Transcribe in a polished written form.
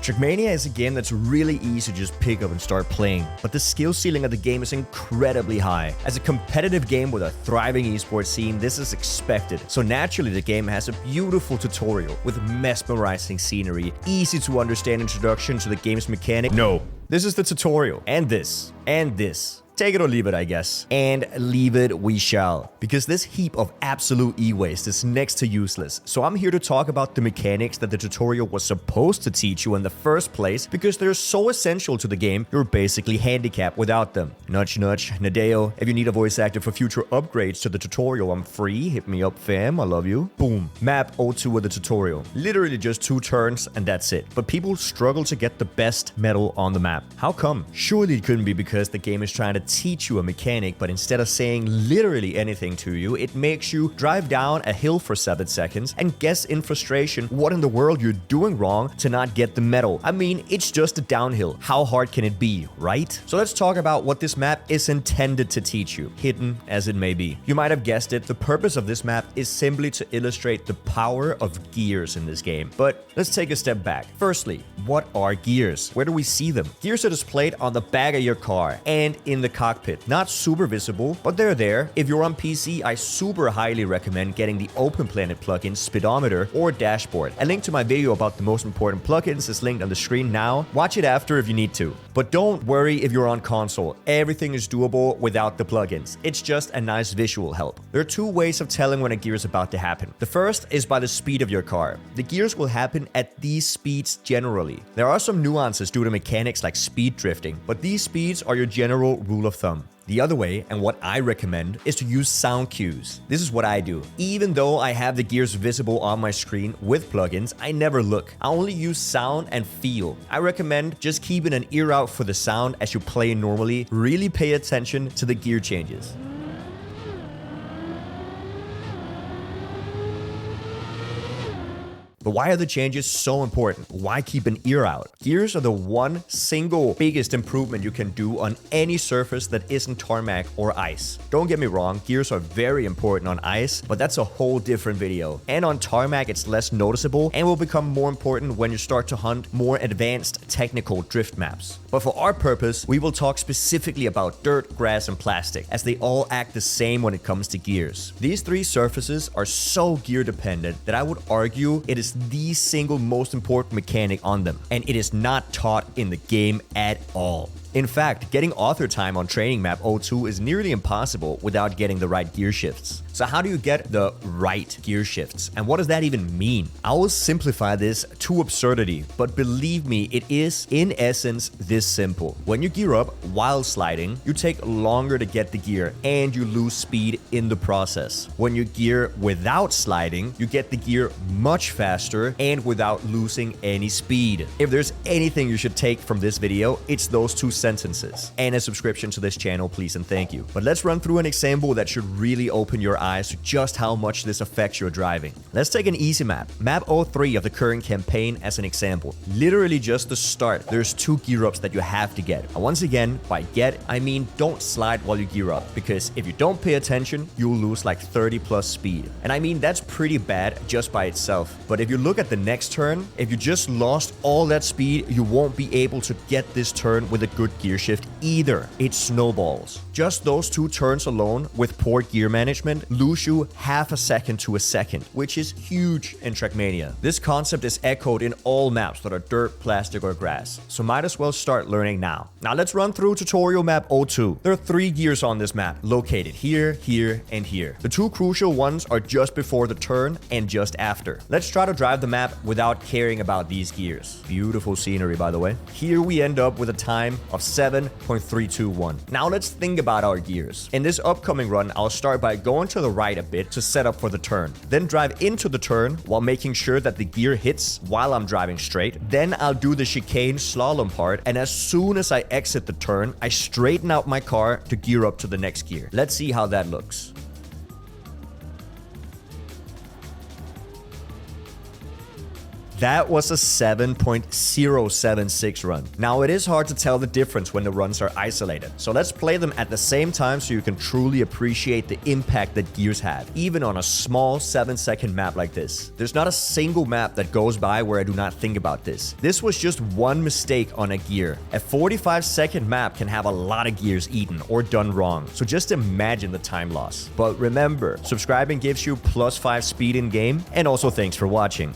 Trackmania is a game that's really easy to just pick up and start playing, but the skill ceiling of the game is incredibly high. As a competitive game with a thriving esports scene, this is expected. So naturally the game has a beautiful tutorial with mesmerizing scenery, easy to understand introduction to the game's mechanic. No, this is the tutorial, and this, and this. Take it or leave it, I guess. And leave it we shall. Because this heap of absolute e-waste is next to useless. So I'm here to talk about the mechanics that the tutorial was supposed to teach you in the first place, because they're so essential to the game, you're basically handicapped without them. Nudge nudge, Nadeo, if you need a voice actor for future upgrades to the tutorial, I'm free. Hit me up, fam, I love you. Boom. Map 02 of the tutorial. Literally just 2 turns and that's it. But people struggle to get the best medal on the map. How come? Surely it couldn't be because the game is trying to teach you a mechanic, but instead of saying literally anything to you, it makes you drive down a hill for 7 seconds and guess in frustration what in the world you're doing wrong to not get the medal. I mean, it's just a downhill. How hard can it be, right? So let's talk about what this map is intended to teach you, hidden as it may be. You might have guessed it, the purpose of this map is simply to illustrate the power of gears in this game. But let's take a step back. Firstly, what are gears? Where do we see them? Gears are displayed on the back of your car and in the cockpit. Not super visible, but they're there. If you're on PC, I super highly recommend getting the Openplanet plugin Speedometer or Dashboard. A link to my video about the most important plugins is linked on the screen now. Watch it after if you need to. But don't worry if you're on console. Everything is doable without the plugins. It's just a nice visual help. There are 2 ways of telling when a gear is about to happen. The first is by the speed of your car. The gears will happen at these speeds generally. There are some nuances due to mechanics like speed drifting, but these speeds are your general rule of thumb. The other way, and what I recommend, is to use sound cues. This is what I do. Even though I have the gears visible on my screen with plugins, I never look. I only use sound and feel. I recommend just keeping an ear out for the sound as you play normally. Really pay attention to the gear changes. But why are the changes so important? Why keep an ear out? Gears are the one single biggest improvement you can do on any surface that isn't tarmac or ice. Don't get me wrong, gears are very important on ice, but that's a whole different video. And on tarmac, it's less noticeable and will become more important when you start to hunt more advanced technical drift maps. But for our purpose, we will talk specifically about dirt, grass, and plastic, as they all act the same when it comes to gears. These 3 surfaces are so gear dependent that I would argue it is the single most important mechanic on them, and it is not taught in the game at all. In fact, getting author time on training map 02 is nearly impossible without getting the right gear shifts. So how do you get the right gear shifts? And what does that even mean? I will simplify this to absurdity, but believe me, it is in essence this simple. When you gear up while sliding, you take longer to get the gear and you lose speed in the process. When you gear without sliding, you get the gear much faster and without losing any speed. If there's anything you should take from this video, it's those 2 sentences. And a subscription to this channel, please and thank you. But let's run through an example that should really open your eyes to just how much this affects your driving. Let's take an easy map. Map 03 of the current campaign as an example. Literally just the start. There's 2 gear ups that you have to get. And once again, by get, I mean don't slide while you gear up, because if you don't pay attention, you'll lose like 30 plus speed. And I mean, that's pretty bad just by itself. But if you look at the next turn, if you just lost all that speed, you won't be able to get this turn with a good gear shift either. It snowballs. Just those 2 turns alone with poor gear management lose you half a second to a second, which is huge in Trackmania. This concept is echoed in all maps that are dirt, plastic, or grass, so might as well start learning now. Now let's run through tutorial map 02. There are 3 gears on this map, located here, here, and here. The 2 crucial ones are just before the turn and just after. Let's try to drive the map without caring about these gears. Beautiful scenery, by the way. Here we end up with a time of 7.321. Now let's think about our gears. In this upcoming run, I'll start by going to the right a bit to set up for the turn. Then drive into the turn while making sure that the gear hits while I'm driving straight. Then I'll do the chicane slalom part, and as soon as I exit the turn, I straighten out my car to gear up to the next gear. Let's see how that looks. That was a 7.076 run. Now, it is hard to tell the difference when the runs are isolated, so let's play them at the same time so you can truly appreciate the impact that gears have, even on a small 7-second map like this. There's not a single map that goes by where I do not think about this. This was just one mistake on a gear. A 45-second map can have a lot of gears eaten or done wrong, so just imagine the time loss. But remember, subscribing gives you +5 speed in game, and also thanks for watching.